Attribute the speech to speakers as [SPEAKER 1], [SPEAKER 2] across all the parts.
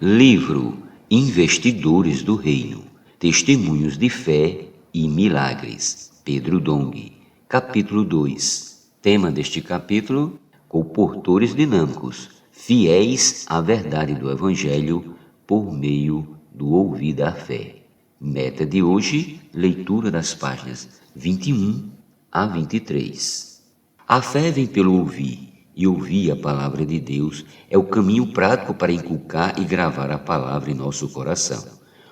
[SPEAKER 1] Livro Investidores do Reino, Testemunhos de Fé e Milagres, Pedro Dong. Capítulo 2. Tema deste capítulo: comportores dinâmicos, fiéis à verdade do Evangelho por meio do ouvir da fé. Meta de hoje: leitura das páginas 21 a 23. A fé vem pelo ouvir, e ouvir a palavra de Deus é o caminho prático para inculcar e gravar a palavra em nosso coração.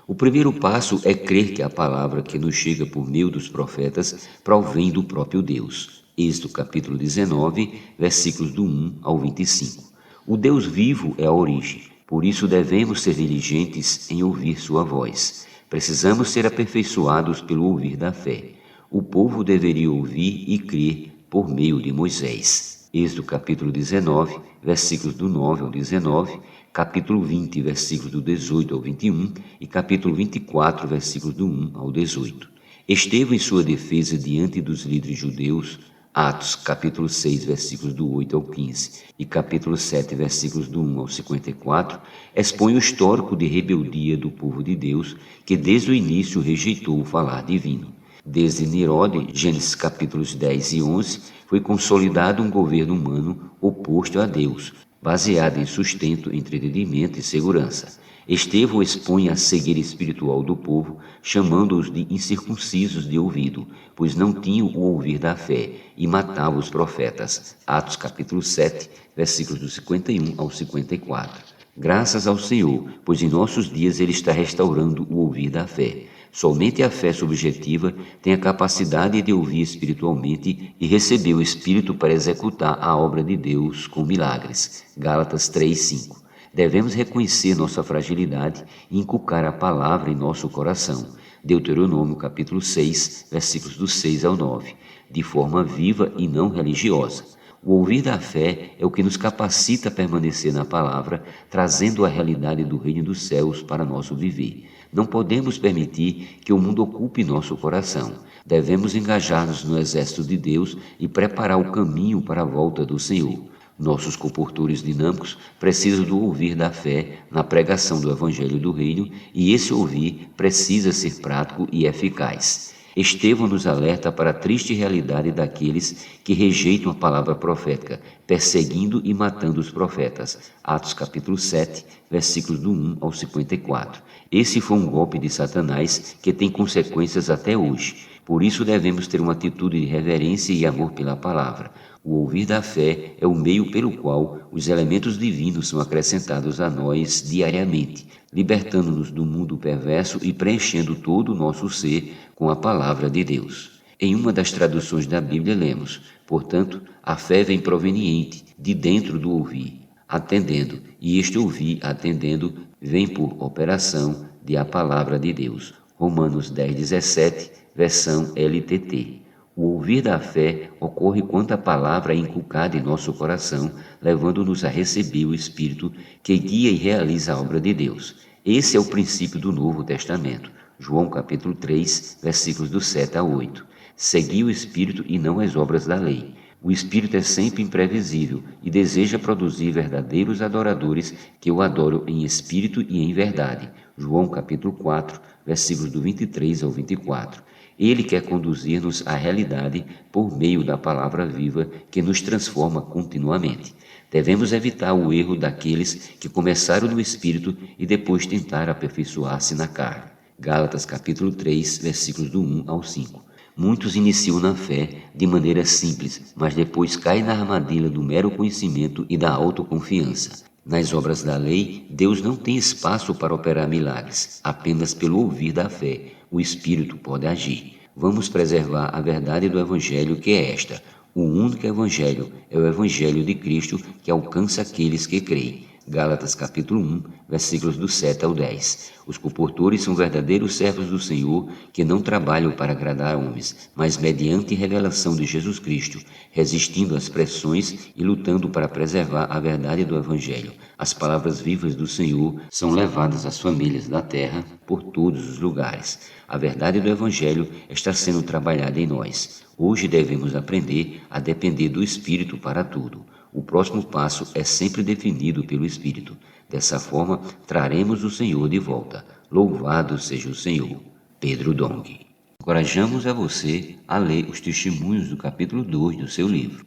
[SPEAKER 1] O primeiro passo é crer que a palavra que nos chega por meio dos profetas provém do próprio Deus. Êxodo capítulo 19, versículos do 1 ao 25. O Deus vivo é a origem, por isso devemos ser diligentes em ouvir sua voz. Precisamos ser aperfeiçoados pelo ouvir da fé. O povo deveria ouvir e crer por meio de Moisés. Êxodo capítulo 19, versículos do 9 ao 19, capítulo 20, versículos do 18 ao 21 e capítulo 24, versículos do 1 ao 18. Estevão, em sua defesa diante dos líderes judeus, Atos capítulo 6, versículos do 8 ao 15 e capítulo 7, versículos do 1 ao 54, expõe o histórico de rebeldia do povo de Deus que desde o início rejeitou o falar divino. Desde Nirode, Gênesis capítulos 10 e 11, foi consolidado um governo humano oposto a Deus, baseado em sustento, entretenimento e segurança. Estevão expõe a cegueira espiritual do povo, chamando-os de incircuncisos de ouvido, pois não tinham o ouvir da fé, e matava os profetas. Atos capítulo 7, versículos do 51 ao 54. Graças ao Senhor, pois em nossos dias Ele está restaurando o ouvir da fé. Somente a fé subjetiva tem a capacidade de ouvir espiritualmente e receber o Espírito para executar a obra de Deus com milagres. Gálatas 3:5. Devemos reconhecer nossa fragilidade e inculcar a palavra em nosso coração. Deuteronômio capítulo 6, versículos do 6 ao 9, de forma viva e não religiosa. O ouvir da fé é o que nos capacita a permanecer na palavra, trazendo a realidade do reino dos céus para nosso viver. Não podemos permitir que o mundo ocupe nosso coração. Devemos engajar-nos no exército de Deus e preparar o caminho para a volta do Senhor. Nossos comportores dinâmicos precisam do ouvir da fé na pregação do Evangelho do Reino, e esse ouvir precisa ser prático e eficaz. Estevão nos alerta para a triste realidade daqueles que rejeitam a palavra profética, perseguindo e matando os profetas. Atos capítulo 7, versículos do 1 ao 54. Esse foi um golpe de Satanás que tem consequências até hoje. Por isso devemos ter uma atitude de reverência e amor pela palavra. O ouvir da fé é o meio pelo qual os elementos divinos são acrescentados a nós diariamente, libertando-nos do mundo perverso e preenchendo todo o nosso ser com a palavra de Deus. Em uma das traduções da Bíblia lemos: portanto, a fé vem proveniente de dentro do ouvir, atendendo, e este ouvir, atendendo, vem por operação de a palavra de Deus. Romanos 10:17, versão LTT. O ouvir da fé ocorre quando a palavra é inculcada em nosso coração, levando-nos a receber o Espírito que guia e realiza a obra de Deus. Esse é o princípio do Novo Testamento. João capítulo 3, versículos do 7 a 8. Segui o Espírito e não as obras da lei. O Espírito é sempre imprevisível e deseja produzir verdadeiros adoradores que o adoram em espírito e em verdade. João capítulo 4, versículos do 23 ao 24. Ele quer conduzir-nos à realidade por meio da palavra viva que nos transforma continuamente. Devemos evitar o erro daqueles que começaram no Espírito e depois tentaram aperfeiçoar-se na carne. Gálatas capítulo 3, versículos do 1 ao 5. Muitos iniciam na fé de maneira simples, mas depois caem na armadilha do mero conhecimento e da autoconfiança. Nas obras da lei, Deus não tem espaço para operar milagres. Apenas pelo ouvir da fé, o Espírito pode agir. Vamos preservar a verdade do Evangelho, que é esta: o único Evangelho é o Evangelho de Cristo, que alcança aqueles que creem. Gálatas capítulo 1, versículos do 7 ao 10. Os comportores são verdadeiros servos do Senhor que não trabalham para agradar homens, mas mediante revelação de Jesus Cristo, resistindo às pressões e lutando para preservar a verdade do Evangelho. As palavras vivas do Senhor são levadas às famílias da terra por todos os lugares. A verdade do Evangelho está sendo trabalhada em nós. Hoje devemos aprender a depender do Espírito para tudo. O próximo passo é sempre definido pelo Espírito. Dessa forma, traremos o Senhor de volta. Louvado seja o Senhor. Pedro Dong. Encorajamos a você a ler os testemunhos do capítulo 2 do seu livro.